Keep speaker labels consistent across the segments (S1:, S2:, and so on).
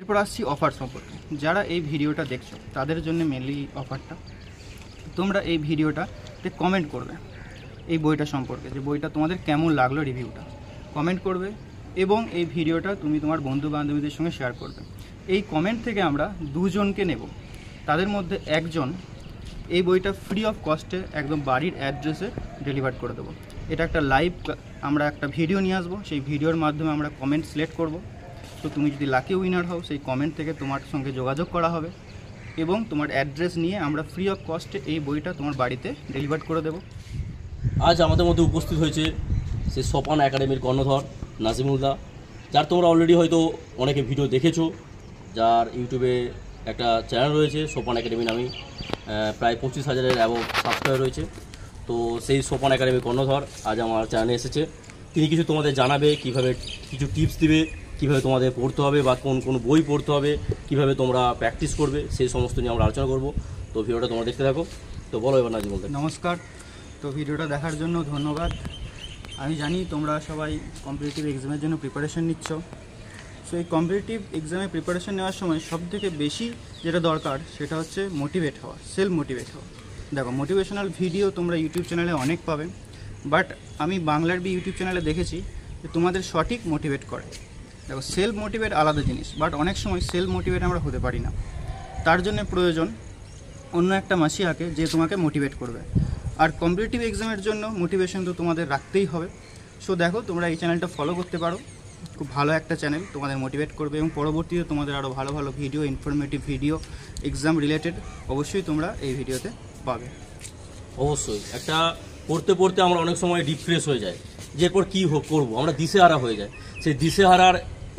S1: এরপর আসছি অফার সম্পর্কে। যারা এই ভিডিওটা দেখছো তাদের জন্য মেনলি অফারটা, তোমরা এই ভিডিওটাতে কমেন্ট করবে এই বইটা সম্পর্কে, যে বইটা তোমাদের কেমন লাগলো রিভিউটা কমেন্ট করবে, এবং এই ভিডিওটা তুমি তোমার বন্ধু বান্ধবীদের সঙ্গে শেয়ার করবে। এই কমেন্ট থেকে আমরা দুজনকে নেব, তাদের মধ্যে একজন এই বইটা ফ্রি অফ কস্টে একদম বাড়ির অ্যাড্রেসে ডেলিভার করে দেবো। এটা একটা লাইভ আমরা একটা ভিডিও নিয়ে আসবো, সেই ভিডিওর মাধ্যমে আমরা কমেন্ট সিলেক্ট করব। তো তুমি যদি লাকি উইনার হও, সেই কমেন্ট থেকে তোমার সঙ্গে যোগাযোগ করা হবে এবং তোমার অ্যাড্রেস নিয়ে আমরা ফ্রি অফ কস্টে এই বইটা তোমার বাড়িতে ডেলিভার করে দেবো।
S2: আজ আমাদের মধ্যে উপস্থিত হয়েছে সেই সোপান একাডেমির কর্ণধর নাজিমুল্লাহ, যার তোমরা অলরেডি হয়তো অনেকে ভিডিও দেখেছো, যার ইউটিউবে একটা চ্যানেল রয়েছে সোপান একাডেমি নামে, প্রায় 25,000-এর অ্যাবভ সাবস্ক্রাইবার রয়েছে। তো সেই সোপান একাডেমির কর্ণধর আজ আমার চ্যানেলে এসেছে। তিনি কিছু তোমাদের জানাবে, কিভাবে কিছু টিপস দিবে, কীভাবে তোমাদের পড়তে হবে বা কোন কোন বই পড়তে হবে, কীভাবে তোমরা প্র্যাকটিস করবে, সেই সমস্ত নিয়ে আমরা আলোচনা করব। তো ভিডিওটা তোমরা দেখতে থাকো। তো বলো এবার নাজিমুল্লাহ।
S1: নমস্কার। তো ভিডিওটা দেখার জন্য ধন্যবাদ। আমি জানি তোমরা সবাই কম্পিটিটিভ এক্সামের জন্য প্রিপারেশন নিচ্ছ। সো এই কম্পিটিটিভ এক্সামে প্রিপারেশন নেওয়ার সময় সবথেকে বেশি যেটা দরকার সেটা হচ্ছে মোটিভেট হওয়া, সেলফ মোটিভেট হওয়া। দেখো, মোটিভেশনাল ভিডিও তোমরা ইউটিউব চ্যানেলে অনেক পাবে, বাট আমি বাংলার বি ইউটিউব চ্যানেলে দেখেছি যে তোমাদের সঠিক মোটিভেট করে। দেখো, সেলফ মোটিভেট আলাদা জিনিস, বাট অনেক সময় সেলফ মোটিভেট আমরা হতে পারি না। তার জন্য প্রয়োজন অন্য একটা মাসিয়াকে যে তোমাকে মোটিভেট করবে। আর কম্পিটিটিভ এক্সামের জন্য মোটিভেশন তো তোমাদের রাখতেই হবে। সো দেখো, তোমরা এই চ্যানেলটা ফলো করতে পারো, খুব ভালো একটা চ্যানেল, তোমাদের মোটিভেট করবে এবং পরবর্তীতে তোমাদের আরও ভালো ভালো video, informative video exam related অবশ্যই তোমরা এই ভিডিওতে পাবে।
S2: অবশ্যই একটা পড়তে পড়তে আমরা অনেক সময় ডিপ্রেস হয়ে যাই, যে এরপর কী করবো, আমরা দিশেহারা হয়ে যাই। সেই দিশেহারার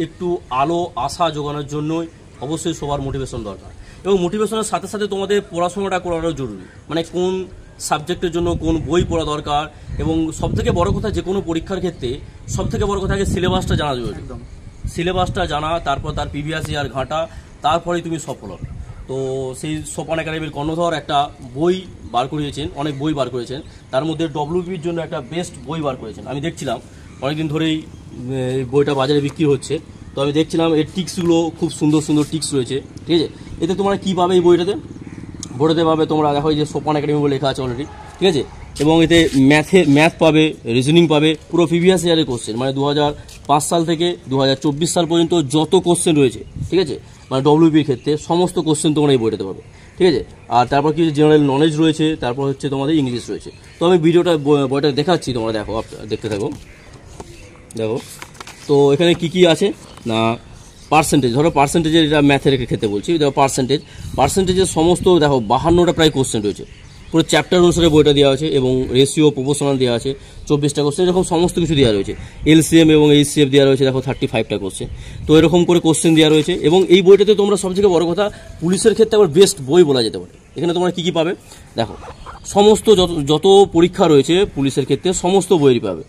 S2: একটু আলো আশা জোগানোর জন্যই অবশ্যই সবার মোটিভেশন দরকার, এবং মোটিভেশনের সাথে সাথে তোমাদের পড়াশোনাটা করারও জরুরি। মানে কোন সাবজেক্টের জন্য কোন বই পড়া দরকার, এবং সবথেকে বড় কথা যে কোনো পরীক্ষার ক্ষেত্রে সবথেকে বড় কথা আগে সিলেবাসটা জানা জরুরি।
S1: একদম
S2: সিলেবাসটা জানা, তারপর তার প্রিভিয়াস ইয়ার ঘাঁটা, তারপরেই তুমি সফল হবে। তো সেই সোপান একাডেমির কর্ণধর একটা বই বার করিয়েছেন, অনেক বই বার করেছেন, তার মধ্যে ডব্লিউবির জন্য একটা বেস্ট বই বার করেছেন। আমি দেখছিলাম অনেকদিন ধরেই এই বইটা বাজারে বিক্রি হচ্ছে, তো আমি দেখছিলাম এর টিক্সগুলো খুব সুন্দর সুন্দর টিক্স রয়েছে। ঠিক আছে, এতে তোমরা কী পাবে এই বইটাতে পাবে তোমরা, দেখো এই যে সোপান একাডেমি বলে লেখা আছে অলরেডি। ঠিক আছে, এবং এতে ম্যাথ পাবে, রিজনিং পাবে, পুরো প্রিভিয়াস ইয়ারের কোশ্চেন, মানে 2005 সাল থেকে 2024 সাল পর্যন্ত যত কোশ্চেন রয়েছে, ঠিক আছে, মানে ডব্লিউবির ক্ষেত্রে সমস্ত কোশ্চেন তোমরা এই বইটাতে পাবে। ঠিক আছে, আর তারপর কিছু জেনারেল নলেজ রয়েছে, তারপর হচ্ছে তোমাদের ইংলিশ রয়েছে। তো আমি বইটা দেখাচ্ছি, তোমরা দেখো, দেখতে থাকো। দেখো তো এখানে কি কি আছে না, পার্সেন্টেজ, ধরো পার্সেন্টেজের, এটা ম্যাথের ক্ষেত্রে বলছি, দেখো পার্সেন্টেজের সমস্ত দেখো 52টা প্রায় কোশ্চেন রয়েছে, পুরো চ্যাপ্টার অনুসারে বইটা দেওয়া আছে, এবং রেশিও প্রপোর্শনাল দেওয়া আছে, 24টা কোশ্চেন, এরকম সমস্ত কিছু দেওয়া রয়েছে। এলসিএম এবং এইচসিএফ দেওয়া রয়েছে, দেখো 35টা কোশ্চেন। তো এরকম করে কোশ্চেন দেওয়া রয়েছে, এবং এই বইটাতে তোমরা সবথেকে বড় কথা পুলিশের ক্ষেত্রে আবার বেস্ট বই বলা যেতে পারে। এখানে তোমরা কী কী পাবে দেখো, সমস্ত যত পরীক্ষা রয়েছে পুলিশের ক্ষেত্রে সমস্ত বইয়েরই পাবে।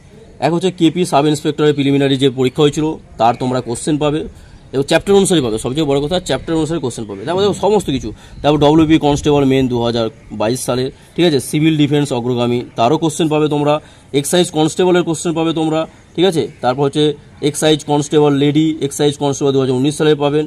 S2: এক হচ্ছে কেপি সাব ইন্সপেক্টরের প্রিলিমিনারি যে পরীক্ষা হয়েছিল তার তোমরা কোশ্চেন পাবে, এবং চ্যাপ্টার অনুসারে পাবে, সবচেয়ে বড় কথা চ্যাপ্টার অনুসারে কোশ্চেন পাবে। তারপর দেখো সমস্ত কিছু, তারপর ডব্লিউবি কনস্টেবল মেন 2022 সালে, ঠিক আছে, সিভিল ডিফেন্স অগ্রগামী তারও কোশ্চেন পাবে তোমরা, এক্সাইজ কনস্টেবলের কোশ্চেন পাবে তোমরা। ঠিক আছে, তারপর হচ্ছে excise constable lady, excise constable 2019 সালে পাবেন,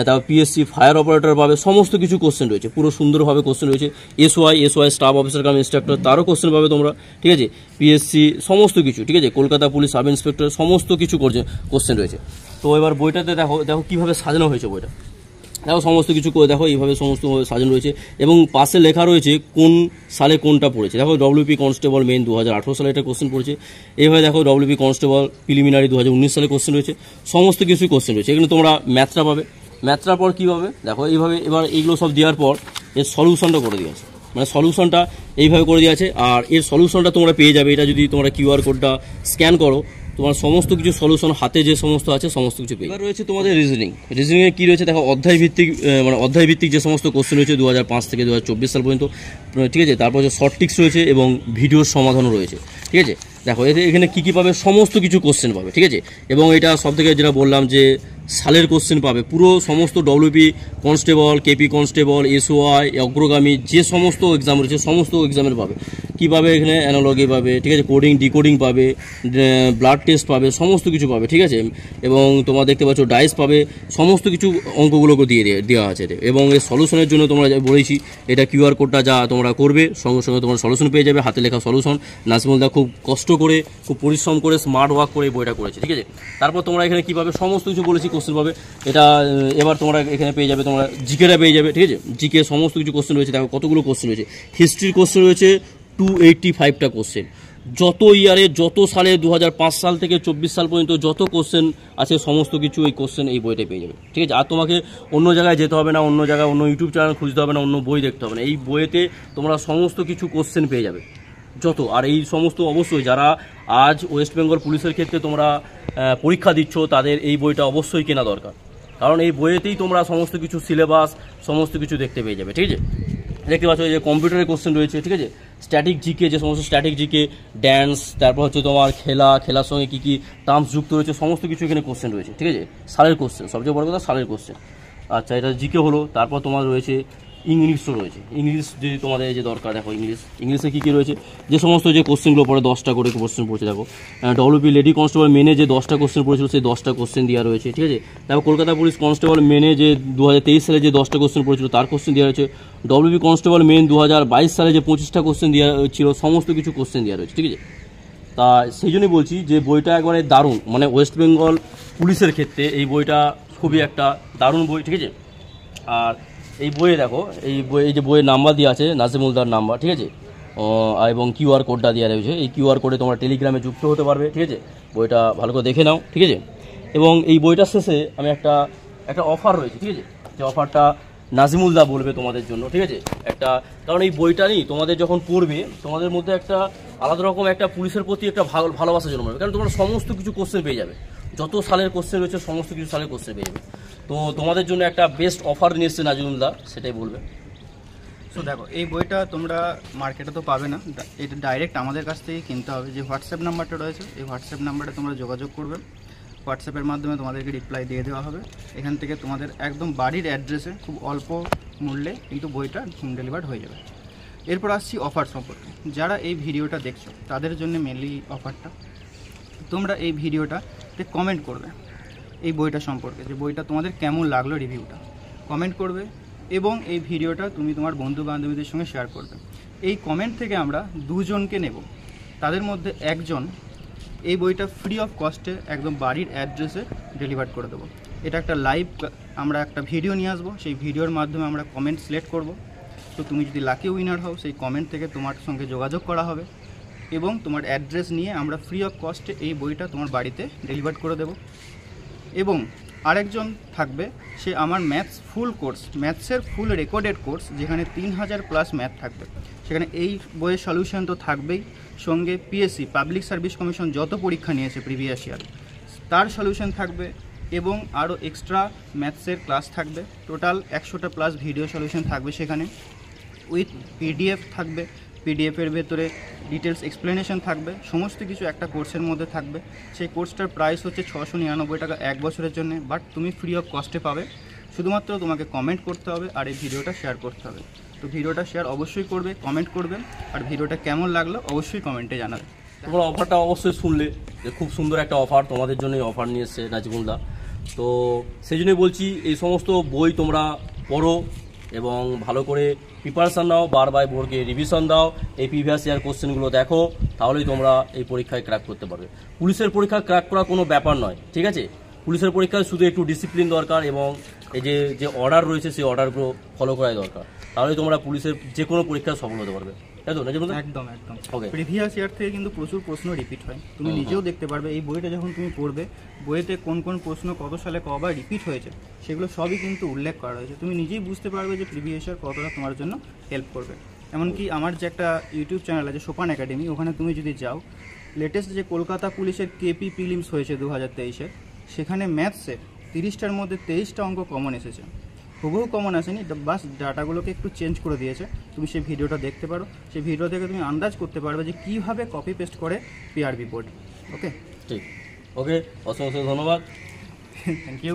S2: তারপর পিএসসি ফায়ার অপারেটর পাবে, সমস্ত কিছু কোশ্চেন রয়েছে, পুরো সুন্দরভাবে কোশ্চেন রয়েছে। এসওয়াই স্টাফ অফিসার কাম ইন্সট্রাক্টর তারও কোশ্চেন পাবে তোমরা। ঠিক আছে, পিএসসি সমস্ত কিছু, ঠিক আছে, কলকাতা পুলিশ সাব ইন্সপেক্টর সমস্ত কিছু কোশ্চেন রয়েছে। তো এবার বইটাতে দেখো কীভাবে সাজানো হয়েছে বইটা, দেখো সমস্ত কিছু দেখো এইভাবে সমস্ত সাজানো রয়েছে, এবং পাশে লেখা রয়েছে কোন সালে কোনটা পড়েছে। দেখো ডব্লিউপি কনস্টেবল মেন 2018 সালে এটা কোশ্চেন পড়েছে, এইভাবে দেখো ডব্লিউপি কনস্টেবল প্রিলিমিনারি 2019 সালে কোশ্চেন রয়েছে, সমস্ত কিছুই কোশ্চেন রয়েছে। এখানে তোমরা ম্যাথটা পাবে, ম্যাথটার পর কী পাবে দেখো এইভাবে, এবার এইগুলো সব দেওয়ার পর এর সলিউশনটা করে দিয়েছে, মানে সলিউশনটা এইভাবে করে দিয়েছে, আর এর সলিউশনটা তোমরা পেয়ে যাবে। এটা যদি তোমরা কিউআর কোডটা স্ক্যান করো, তোমার সমস্ত কিছু সলিউশন হাতে যে সমস্ত আছে সমস্ত কিছু পেয়ে। এবার রয়েছে তোমাদের রিজনিংয়ে কী রয়েছে দেখো, অধ্যায় ভিত্তিক যে সমস্ত কোশ্চেন রয়েছে 2005 থেকে 2024 সাল পর্যন্ত। ঠিক আছে, তারপর যে শর্ট টিক্স রয়েছে এবং ভিডিওর সমাধানও রয়েছে। ঠিক আছে, দেখো এখানে কী কী পাবে, সমস্ত কিছু কোশ্চেন পাবে। ঠিক আছে, এবং এটা সবথেকে যেটা বললাম যে সালের কোশ্চেন পাবে, পুরো সমস্ত WP constable, KP constable, SOI অগ্রগামী যে সমস্ত এক্সাম রয়েছে সমস্ত এক্সামের পাবে। কী পাবে এখানে, অ্যানালজি পাবে, ঠিক আছে, কোডিং ডিকোডিং পাবে, ব্লাড টেস্ট পাবে, সমস্ত কিছু পাবে, ঠিক আছে। এবং তোমরা দেখতে পাচ্ছ ডাইস পাবে, সমস্ত কিছু অঙ্কগুলোকে দেওয়া আছে। এবং এর সলিউশনের জন্য তোমরা বলেছি এটা কিউআর কোডটা যা তোমরা করবে সঙ্গে সঙ্গে তোমরা সলিউশন পেয়ে যাবে, হাতে লেখা সলিউশন। নাজমুলদা খুব কষ্ট করে, খুব পরিশ্রম করে, স্মার্ট ওয়ার্ক করে এই বইটা করেছে, ঠিক আছে। তারপর তোমরা এখানে কী পাবে, সমস্ত কিছু বলেছি, কোশ্চেন পাবে। এটা এবার তোমরা এখানে পেয়ে যাবে, তোমরা জিকেটা পেয়ে যাবে, ঠিক আছে। জিকে সমস্ত কিছু কোশ্চেন রয়েছে, দেখো কতগুলো কোশ্চেন রয়েছে। হিস্ট্রির কোশ্চেন রয়েছে 285টা কোশ্চেন। যত ইয়ারে, যত সালে, 2005 সাল থেকে 24 সাল পর্যন্ত যত কোশ্চেন আছে সমস্ত কিছু এই কোশ্চেন এই বইটা পেয়ে যাবে, ঠিক আছে। আর তোমাকে অন্য জায়গায় যেতে হবে না, অন্য জায়গায় অন্য ইউটিউব চ্যানেল খুঁজতে হবে না, অন্য বই দেখতে হবে না। এই বইয়েতে তোমরা সমস্ত কিছু কোশ্চেন পেয়ে যাবে যত। আর এই সমস্ত অবশ্যই যারা আজ ওয়েস্ট বেঙ্গল পুলিশের ক্ষেত্রে তোমরা পরীক্ষা দিচ্ছ তাদের এই বইটা অবশ্যই কেনা দরকার, কারণ এই বইয়েতেই তোমরা সমস্ত কিছু সিলেবাস সমস্ত কিছু দেখতে পেয়ে যাবে, ঠিক আছে। দেখতে পাচ্ছ এই যে কম্পিউটারের কোশ্চেন রয়েছে, ঠিক আছে। স্ট্যাটিক জিকে, যে সমস্ত স্ট্যাটিক জিকে, ড্যান্স, তারপর হচ্ছে তোমার খেলার সঙ্গে কী কী টার্মস যুক্ত রয়েছে সমস্ত কিছু এখানে কোশ্চেন রয়েছে, ঠিক আছে। সালের কোশ্চেন, সবচেয়ে বড় কথা সালের কোশ্চেন। আচ্ছা, এটা জিকে হলো। তারপর তোমার রয়েছে ইংলিশও রয়েছে। ইংলিশ যদি তোমাদের যে দরকার, দেখো ইংলিশে কী কী রয়েছে, যে সমস্ত যে কোশ্চেনগুলো পড়ে 10টা করে কোশ্চেন পড়ছে, দেখো ডব্লিউপি লেডি কনস্টেবল মেনে যে 10টা কোশ্চেন পড়েছিল সেই 10টা কোশ্চেন দেওয়া রয়েছে, ঠিক আছে। তারপর কলকাতা পুলিশ কনস্টেবল মেনে যে 2023 সালে যে 10টা কোশ্চেন পড়েছিল তার কোশ্চেন দেওয়া রয়েছে। ডব্লিউপি কনস্টেবল মেন 2022 সালে যে 25টা কোশ্চেন দেওয়া ছিল সমস্ত কিছু কোশ্চেন দেওয়া রয়েছে, ঠিক আছে। তা সেই জন্যই বলছি যে বইটা একবারে দারুণ, মানে ওয়েস্ট বেঙ্গল পুলিশের ক্ষেত্রে এই বইটা খুবই একটা দারুণ বই, ঠিক আছে। আর এই বইয়ে দেখো, এই যে বইয়ের নাম্বার দেওয়া আছে নাজিমুলদার নাম্বার, ঠিক আছে, এবং কিউআর কোডটা দেওয়া রয়েছে। এই কিউআর কোডে তোমরা টেলিগ্রামে যুক্ত হতে পারবে, ঠিক আছে। বইটা ভালো করে দেখে নাও, ঠিক আছে। এবং এই বইটার শেষে আমি একটা অফার রয়েছে, ঠিক আছে, যে অফারটা নাজিমুলদা বলবে তোমাদের জন্য, ঠিক আছে। কারণ এই বইটা নিয়ে তোমাদের যখন পড়বে তোমাদের মধ্যে একটা আলাদা রকম একটা পুলিশের প্রতি একটা ভালোবাসা জন্মাবে, কারণ তোমরা সমস্ত কিছু কোশ্চেন পেয়ে যাবে, যত সালের কোশ্চেন রয়েছে সমস্ত কিছু সালের কোশ্চেন পেয়ে যাবে। তো তোমাদের জন্য একটা বেস্ট অফার নিয়ে এসছে নাজিমুলদা, সেটাই বলবে।
S1: সো দেখো, এই বইটা তোমরা মার্কেটে তো পাবে না, এটা ডাইরেক্ট আমাদের কাছ থেকেই কিনতে হবে। যে হোয়াটসঅ্যাপ নাম্বারটা রয়েছে এই হোয়াটসঅ্যাপ নাম্বারে তোমরা যোগাযোগ করবে, হোয়াটসঅ্যাপের মাধ্যমে তোমাদেরকে রিপ্লাই দিয়ে দেওয়া হবে। এখান থেকে তোমাদের একদম বাড়ির অ্যাড্রেসে খুব অল্প মূল্যে কিন্তু বইটা হোম ডেলিভার্ড হয়ে যাবে। এরপর আসছি অফার সম্পর্কে। যারা এই ভিডিওটা দেখছো তাদের জন্য মেনলি অফারটা, তোমরা এই ভিডিওটাতে কমেন্ট করবে এই বইটা সম্পর্কে, যে বইটা তোমাদের কেমন লাগলো রিভিউটা কমেন্ট করবে, এবং এই ভিডিওটা তুমি তোমার বন্ধু বান্ধবীদের সঙ্গে শেয়ার করবে। এই কমেন্ট থেকে আমরা 2 জনকে নেব, তাদের মধ্যে একজন এই বইটা ফ্রি অফ কস্টে একদম বাড়ির অ্যাড্রেসে ডেলিভার করে দেবো। এটা একটা লাইভ, আমরা একটা ভিডিও নিয়ে আসবো, সেই ভিডিওর মাধ্যমে আমরা কমেন্ট সিলেক্ট করব। তো তুমি যদি লাকি উইনার হও সেই কমেন্ট থেকে তোমার সঙ্গে যোগাযোগ করা হবে এবং তোমার অ্যাড্রেস নিয়ে আমরা ফ্রি অফ কস্টে এই বইটা তোমার বাড়িতে ডেলিভার করে দেব। এবং আরেকজন থাকবে, সে আমার ম্যাথস ফুল কোর্স, ম্যাথসের ফুল রেকর্ডেড কোর্স, যেখানে 3000+ ম্যাথ থাকবে, সেখানে এই বইয়ের সলিউশন তো থাকবেই, সঙ্গে পিএসসি পাবলিক সার্ভিস কমিশন যত পরীক্ষা নিয়েছে প্রিভিয়াস ইয়ার তার সলিউশন থাকবে, এবং আরও এক্সট্রা ম্যাথসের ক্লাস থাকবে। টোটাল 100টা+ ভিডিও সলিউশন থাকবে সেখানে, উইথ পিডিএফ থাকবে। পিডিএফের ভেতরে ডিটেলস এক্সপ্লেনেশন থাকবে, সমস্ত কিছু একটা কোর্সের মধ্যে থাকবে। সেই কোর্সটার প্রাইস হচ্ছে 699 টাকা 1 বছরের জন্য, বাট তুমি ফ্রি অফ কস্টে পাবে। শুধুমাত্র তোমাকে কমেন্ট করতে হবে আর এই ভিডিওটা শেয়ার করতে হবে। তো ভিডিওটা শেয়ার অবশ্যই করবে, কমেন্ট করবে, আর ভিডিওটা কেমন লাগলো অবশ্যই কমেন্টে জানাবে।
S2: তোমরা অফারটা অবশ্যই শুনলে যে খুব সুন্দর একটা অফার, তোমাদের জন্যই অফার নিয়ে এসছে নাজিমুলদা। তো সেই জন্যই বলছি এই সমস্ত বই তোমরা পড়ো এবং ভালো করে প্রিপারেশান নাও, বারবার বোর্ডকে রিভিশন দাও, এই প্রিভিয়াস ইয়ার কোশ্চেনগুলো দেখো, তাহলেই তোমরা এই পরীক্ষায় ক্র্যাক করতে পারবে। পুলিশের পরীক্ষা ক্র্যাক করা কোনো ব্যাপার নয়, ঠিক আছে। পুলিশের পরীক্ষায় শুধু একটু ডিসিপ্লিন দরকার এবং এই যে অর্ডার রয়েছে সেই অর্ডারগুলো ফলো করাই দরকার, তাহলে তোমরা পুলিশের যে কোনো পরীক্ষায় সফল হতে পারবে।
S1: একদম প্রিভিয়াস ইয়ার থেকে কিন্তু প্রচুর প্রশ্ন রিপিট হয়, তুমি নিজেও দেখতে পারবে। এই বইটা যখন তুমি পড়বে, বইতে কোন কোন প্রশ্ন কত সালে কবার রিপিট হয়েছে সেগুলো সবই কিন্তু উল্লেখ করা হয়েছে। তুমি নিজেই বুঝতে পারবে যে প্রিভিয়াস ইয়ার কতটা তোমার জন্য হেল্প করবে। এমনকি আমার যে একটা ইউটিউব চ্যানেল আছে সোপান একাডেমি, ওখানে তুমি যদি যাও, লেটেস্ট যে কলকাতা পুলিশের কেপি প্রিলিমস হয়েছে 2023-এ, সেখানে ম্যাথসের 30টার মধ্যে 23টা অঙ্ক কমন এসেছে। হুবহু কমন আসেনি, বাস ডাটাগুলোকে একটু চেঞ্জ করে দিয়েছে। তুমি সেই ভিডিওটা দেখতে পারো, সেই ভিডিও থেকে তুমি আন্দাজ করতে পারবে যে কীভাবে কপি পেস্ট করে পিআরবি বোর্ড। ওকে,
S2: ঠিক, ওকে, অসংখ্য ধন্যবাদ,
S1: থ্যাংক ইউ।